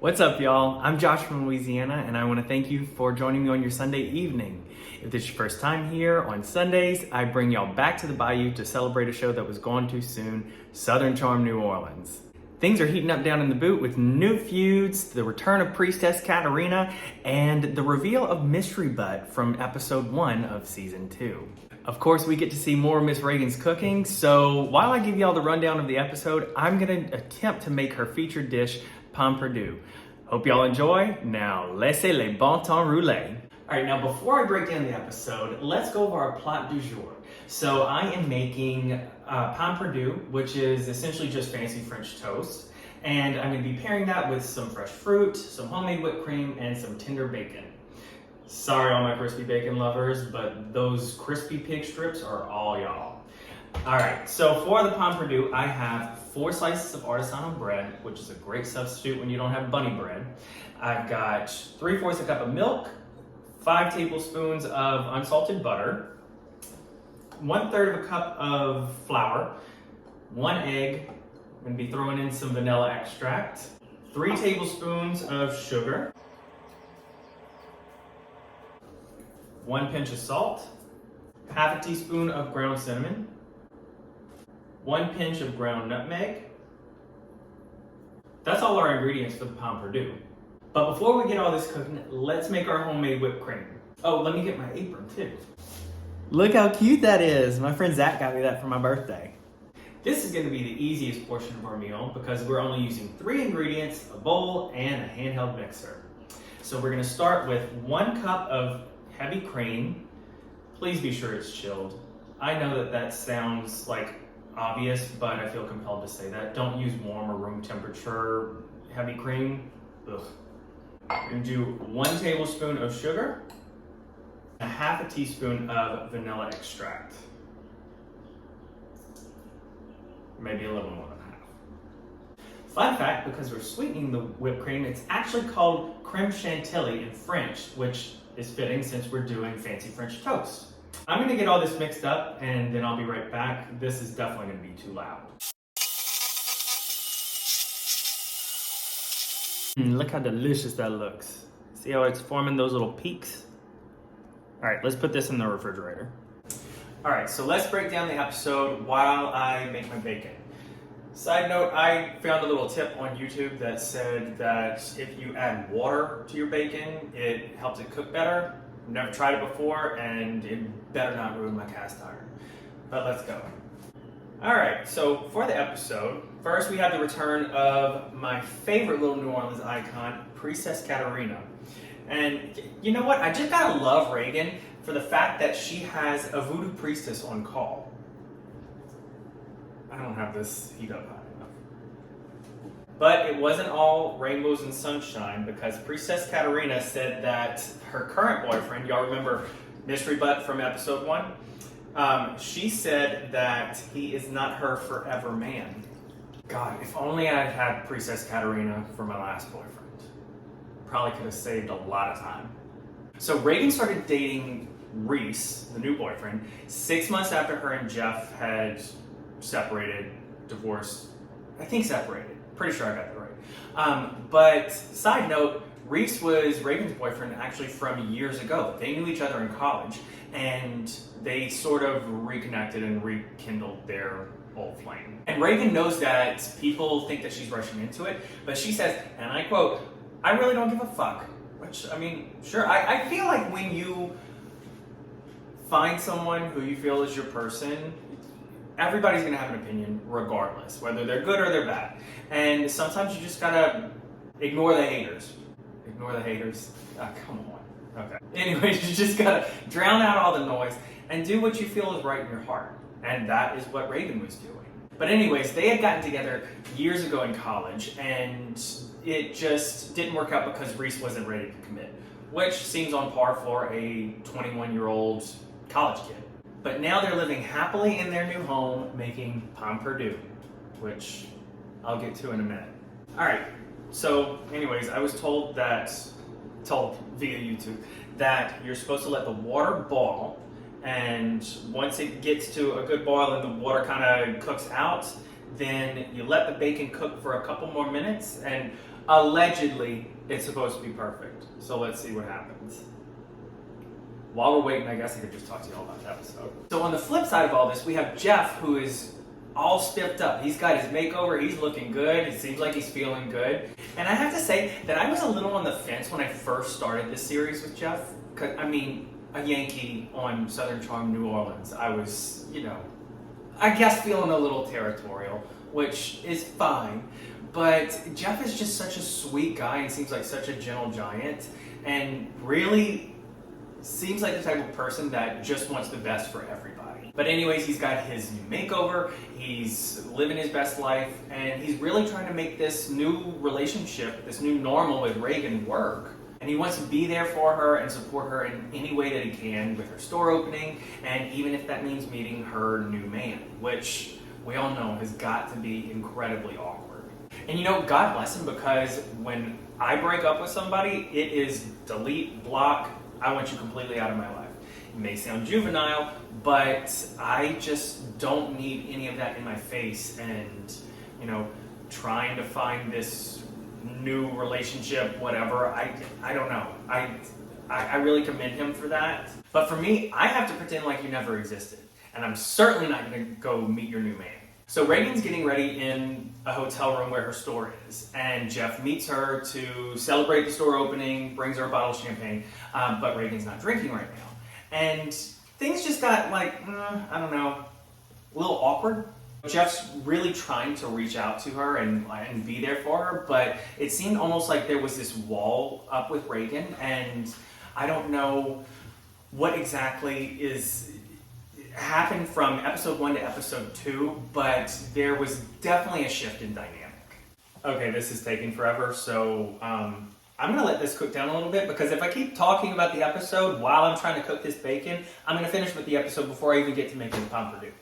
What's up, y'all? I'm Josh from Louisiana, and I want to thank you for joining me on your Sunday evening. If this is your first time here on Sundays, I bring y'all back to the Bayou to celebrate a show that was gone too soon, Southern Charm New Orleans. Things are heating up down in the boot with new feuds, the return of Priestess Catherina, and the reveal of Mystery Butt from episode 1 of season 2. Of course, we get to see more of Miss Reagan's cooking, so while I give y'all the rundown of the episode, I'm going to attempt to make her featured dish, Perdu. Hope y'all enjoy. Now, laissez les bon temps rouler. All right, now before I break down the episode, let's go over our plot du jour. So I am making Perdu, which is essentially just fancy French toast. And I'm gonna be pairing that with some fresh fruit, some homemade whipped cream, and some tender bacon. Sorry, all my crispy bacon lovers, but those crispy pig strips are all y'all. All right, so for the Perdu, I have 4 slices of Artesano bread, which is a great substitute when you don't have bunny bread. I've got 3/4 a cup of milk, 5 tablespoons of unsalted butter, 1/3 of a cup of flour, 1 egg. I'm gonna be throwing in some vanilla extract, 3 tablespoons of sugar, 1 pinch of salt, 1/2 teaspoon of ground cinnamon, 1 pinch of ground nutmeg. That's all our ingredients for the Perdu. But before we get all this cooking, let's make our homemade whipped cream. Oh, let me get my apron too. Look how cute that is. My friend Zach got me that for my birthday. This is going to be the easiest portion of our meal because we're only using 3 ingredients, a bowl, and a handheld mixer. So we're going to start with 1 cup of heavy cream. Please be sure it's chilled. I know that sounds like obvious, but I feel compelled to say that. Don't use warm or room temperature heavy cream. Ugh. We're going to do 1 tablespoon of sugar, 1/2 teaspoon of vanilla extract. Maybe a little more than half. Fun fact, because we're sweetening the whipped cream, it's actually called creme chantilly in French, which is fitting since we're doing fancy French toast. I'm going to get all this mixed up and then I'll be right back. This is definitely going to be too loud. Look how delicious that looks. See how it's forming those little peaks? All right, let's put this in the refrigerator. All right, so let's break down the episode while I make my bacon. Side note, I found a little tip on YouTube that said that if you add water to your bacon, it helps it cook better. I've never tried it before, and it better not ruin my cast iron. But let's go. All right, so for the episode, first we have the return of my favorite little New Orleans icon, Priestess Catherina. And you know what? I just gotta love Reagan for the fact that she has a voodoo priestess on call. I don't have this heat up high enough. But it wasn't all rainbows and sunshine because Priestess Catherina said that her current boyfriend, y'all remember Mystery Butt from episode 1? She said that he is not her forever man. God, if only I had Priestess Catherina for my last boyfriend. Probably could have saved a lot of time. So Reagan started dating Reese, the new boyfriend, 6 months after her and Jeff had separated, divorced, I think separated. Pretty sure I got that right. But side note, Reese was Reagan's boyfriend actually from years ago. They knew each other in college and they sort of reconnected and rekindled their old flame. And Reagan knows that people think that she's rushing into it, but she says, and I quote, "I really don't give a fuck." Which, I mean, sure, I feel like when you find someone who you feel is your person, everybody's gonna have an opinion regardless, whether they're good or they're bad. And sometimes you just gotta ignore the haters. Ignore the haters? Ah, come on. Okay. Anyways, you just gotta drown out all the noise and do what you feel is right in your heart. And that is what Reagan was doing. But anyways, they had gotten together years ago in college and it just didn't work out because Reese wasn't ready to commit, which seems on par for a 21-year-old college kid. But now they're living happily in their new home, making Perdu, which I'll get to in a minute. All right, so anyways, I was told via YouTube, that you're supposed to let the water boil, and once it gets to a good boil and the water kind of cooks out, then you let the bacon cook for a couple more minutes. And Allegedly, it's supposed to be perfect. So let's see what happens. While we're waiting, I guess I could just talk to you all about the episode. So on the flip side of all this, we have Jeff, who is all spiffed up. He's got his makeover, he's looking good, it seems like he's feeling good. And I have to say that I was a little on the fence when I first started this series with Jeff. Cause, I mean, a Yankee on Southern Charm, New Orleans, I was, I guess feeling a little territorial, which is fine. But Jeff is just such a sweet guy and seems like such a gentle giant, and really seems like the type of person that just wants the best for everybody. But anyways, he's got his new makeover, he's living his best life, and he's really trying to make this new relationship, this new normal with Reagan work. And he wants to be there for her and support her in any way that he can with her store opening, and even if that means meeting her new man, which we all know has got to be incredibly awkward. And God bless him, because when I break up with somebody, it is delete, block, I want you completely out of my life. It may sound juvenile, but I just don't need any of that in my face, and trying to find this new relationship, whatever, I don't know. I really commend him for that. But for me, I have to pretend like you never existed, and I'm certainly not going to go meet your new man. So Reagan's getting ready in a hotel room where her store is, and Jeff meets her to celebrate the store opening, brings her a bottle of champagne, but Reagan's not drinking right now. And things just got I don't know, a little awkward. Jeff's really trying to reach out to her and be there for her, but it seemed almost like there was this wall up with Reagan, and I don't know what exactly happened from episode 1 to episode 2, but there was definitely a shift in dynamic. Okay, this is taking forever, so I'm going to let this cook down a little bit, because if I keep talking about the episode while I'm trying to cook this bacon, I'm going to finish with the episode before I even get to making the Perdu.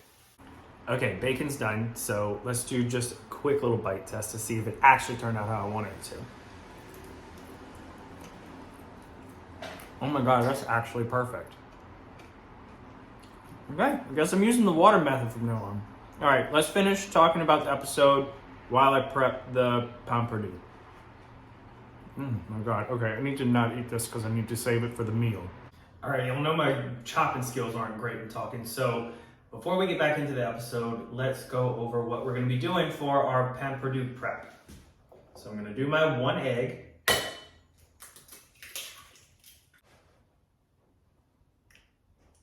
Okay, bacon's done, so let's do just a quick little bite test to see if it actually turned out how I wanted it to. Oh my god, that's actually perfect. Okay, I guess I'm using the water method from now on. Alright, let's finish talking about the episode while I prep the Perdu. My god, okay, I need to not eat this because I need to save it for the meal. Alright, you'll know my chopping skills aren't great in talking, so before we get back into the episode, let's go over what we're going to be doing for our Perdu prep. So I'm going to do my 1 egg.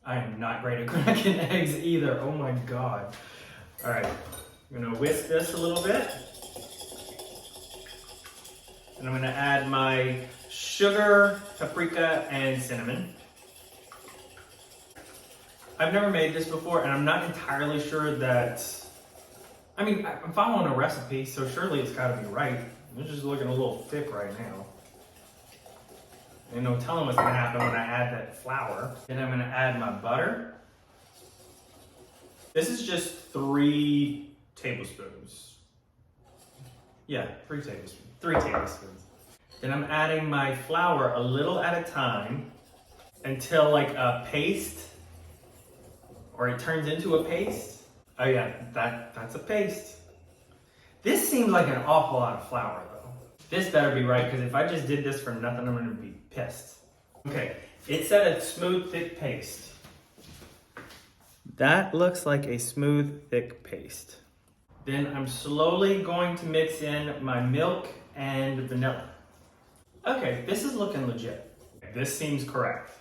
I am not great at cracking eggs either. Oh my god. All right, I'm going to whisk this a little bit. And I'm going to add my sugar, paprika, and cinnamon. I've never made this before, and I'm not entirely sure that, I'm following a recipe, so surely it's gotta be right. It's just looking a little thick right now. Ain't no telling what's gonna happen when I add that flour. Then I'm gonna add my butter. This is just 3 tablespoons. Yeah, 3 tablespoons. 3 tablespoons. Then I'm adding my flour a little at a time until like a paste, or it turns into a paste. Oh yeah, that's a paste. This seems like an awful lot of flour though. This better be right, because if I just did this for nothing, I'm gonna be pissed. Okay, it said a smooth, thick paste. That looks like a smooth, thick paste. Then I'm slowly going to mix in my milk and vanilla. Okay, this is looking legit. This seems correct.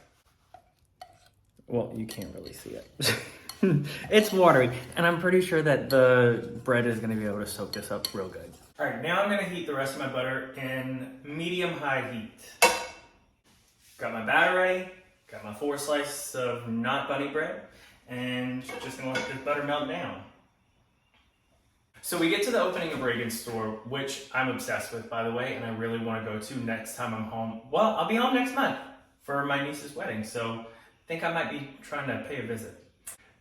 Well, you can't really see it. It's watery, and I'm pretty sure that the bread is going to be able to soak this up real good. All right, now I'm going to heat the rest of my butter in medium-high heat. Got my batter ready, got my 4 slices of not bunny bread, and just going to let this butter melt down. So we get to the opening of Reagan's store, which I'm obsessed with, by the way, and I really want to go to next time I'm home. Well, I'll be home next month for my niece's wedding, so think I might be trying to pay a visit.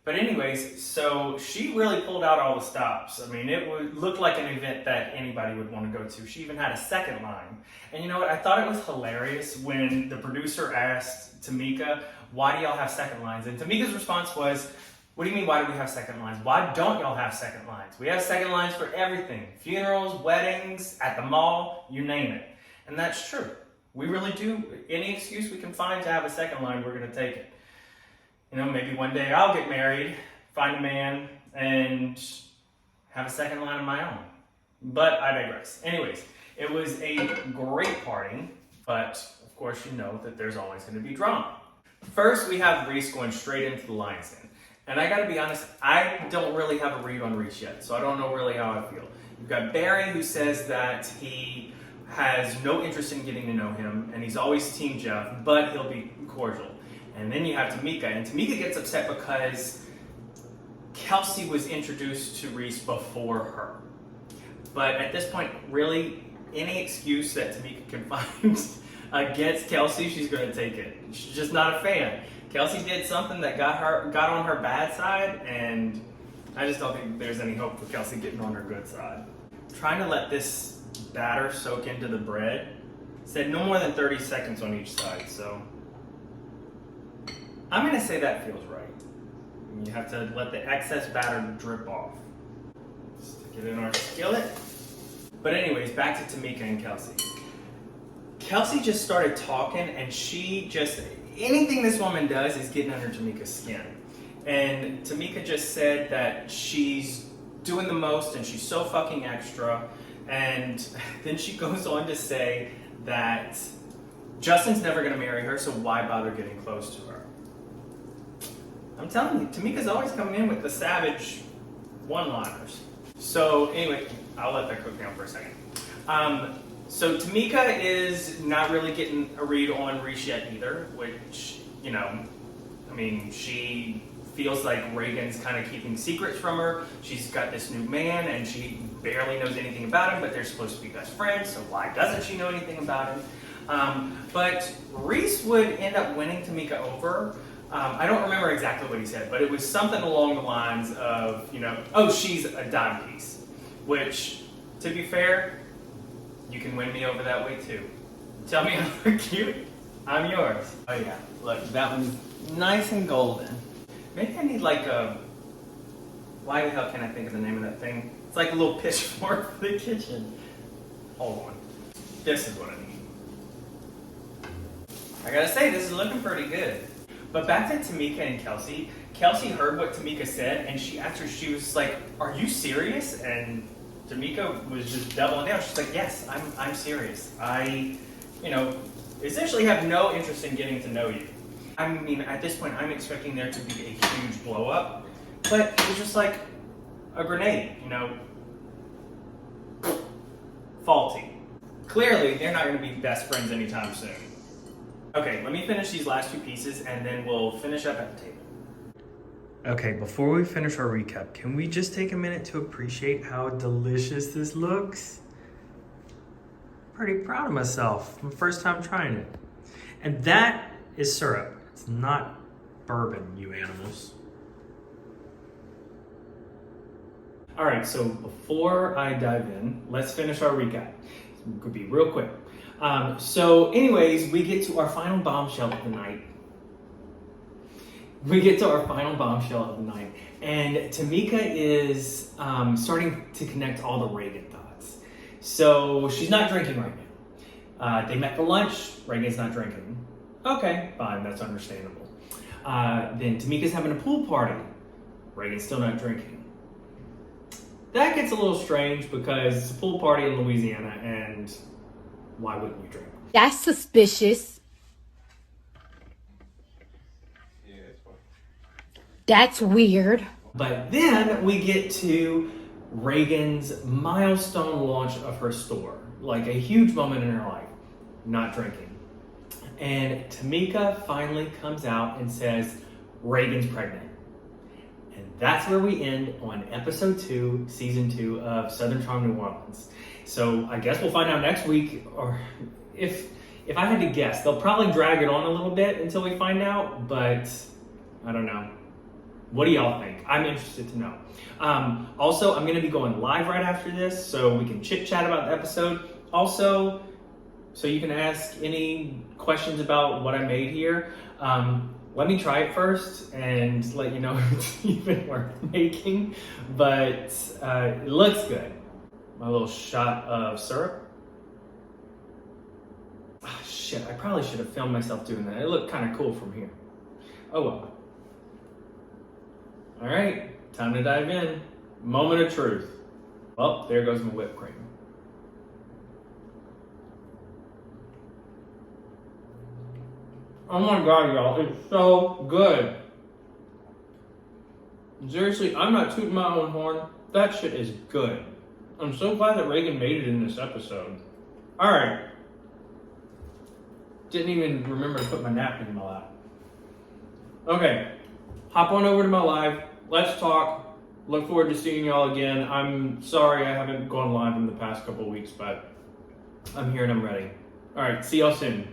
But anyways, so she really pulled out all the stops. I mean, it looked like an event that anybody would want to go to. She even had a second line. And you know what? I thought it was hilarious when the producer asked Tamika, why do y'all have second lines? And Tamika's response was, What do you mean, why do we have second lines? Why don't y'all have second lines? We have second lines for everything. Funerals, weddings, at the mall, you name it. And that's true. We really do. Any excuse we can find to have a second line, we're going to take it. You know, maybe one day I'll get married, find a man, and have a second line of my own. But I digress. Anyways, it was a great party, but of course you know that there's always going to be drama. First, we have Reese going straight into the lion's den. And I gotta be honest, I don't really have a read on Reese yet, so I don't know really how I feel. You've got Barry, who says that he has no interest in getting to know him, and he's always Team Jeff, but he'll be cordial. And then you have Tamika, and Tamika gets upset because Kelsey was introduced to Reese before her. But at this point, really, any excuse that Tamika can find against Kelsey, she's gonna take it. She's just not a fan. Kelsey did something that got on her bad side, and I just don't think there's any hope for Kelsey getting on her good side. Trying to let this batter soak into the bread. Said no more than 30 seconds on each side, so I'm gonna say that feels right. You have to let the excess batter drip off. Stick it in our skillet. But anyways, back to Tamika and Kelsey. Kelsey just started talking, and anything this woman does is getting under Tamika's skin. And Tamika just said that she's doing the most and she's so fucking extra. And then she goes on to say that Justin's never gonna marry her, so why bother getting close to her? I'm telling you, Tamika's always coming in with the savage one-liners. So anyway, I'll let that cook down for a second. So Tamika is not really getting a read on Reese yet either, which, you know, I mean, she feels like Reagan's kind of keeping secrets from her. She's got this new man and she barely knows anything about him, but they're supposed to be best friends, so why doesn't she know anything about him? But Reese would end up winning Tamika over. I don't remember exactly what he said, but it was something along the lines of, you know, oh, she's a dime piece, which, to be fair, you can win me over that way too. Tell me I'm cute, I'm yours. Oh yeah, look, that one's nice and golden. Maybe I need like why the hell can't I think of the name of that thing? It's like a little pitchfork for the kitchen. Hold on. This is what I need. I gotta say, this is looking pretty good. But back to Tamika and Kelsey. Kelsey heard what Tamika said, and she was like, "Are you serious?" And Tamika was just doubling down. She's like, "Yes, I'm serious. I, essentially have no interest in getting to know you." I mean, at this point, I'm expecting there to be a huge blow up, but it was just like a grenade, faulty. Clearly, they're not going to be best friends anytime soon. Okay, let me finish these last two pieces and then we'll finish up at the table. Okay, before we finish our recap, can we just take a minute to appreciate how delicious this looks? Pretty proud of myself. My first time trying it. And that is syrup. It's not bourbon, you animals. All right, so before I dive in, let's finish our recap. It could be real quick. So anyways, we get to our final bombshell of the night. And Tamika is starting to connect all the Reagan thoughts. So she's not drinking right now. They met for lunch, Reagan's not drinking. Okay, fine, that's understandable. Then Tamika's having a pool party, Reagan's still not drinking. That gets a little strange because it's a pool party in Louisiana and why wouldn't you drink? That's suspicious. Yeah, it's fine. That's weird. But then we get to Reagan's milestone launch of her store. Like a huge moment in her life. Not drinking. And Tamika finally comes out and says, Reagan's pregnant. And that's where we end on episode 2, season 2 of Southern Charm New Orleans. So I guess we'll find out next week, or if I had to guess, they'll probably drag it on a little bit until we find out, but I don't know. What do y'all think? I'm interested to know. Also, I'm gonna be going live right after this, so we can chit chat about the episode. Also, so you can ask any questions about what I made here. Let me try it first and let you know if it's even worth making, but it looks good. My little shot of syrup. Ah, shit, I probably should have filmed myself doing that. It looked kind of cool from here. Oh well. All right, time to dive in. Moment of truth. Well, there goes my whipped cream. Oh my god, y'all, it's so good. Seriously, I'm not tooting my own horn. That shit is good. I'm so glad that Reagan made it in this episode. Alright. Didn't even remember to put my napkin in my lap. Okay, hop on over to my live. Let's talk. Look forward to seeing y'all again. I'm sorry I haven't gone live in the past couple weeks, but I'm here and I'm ready. Alright, see y'all soon.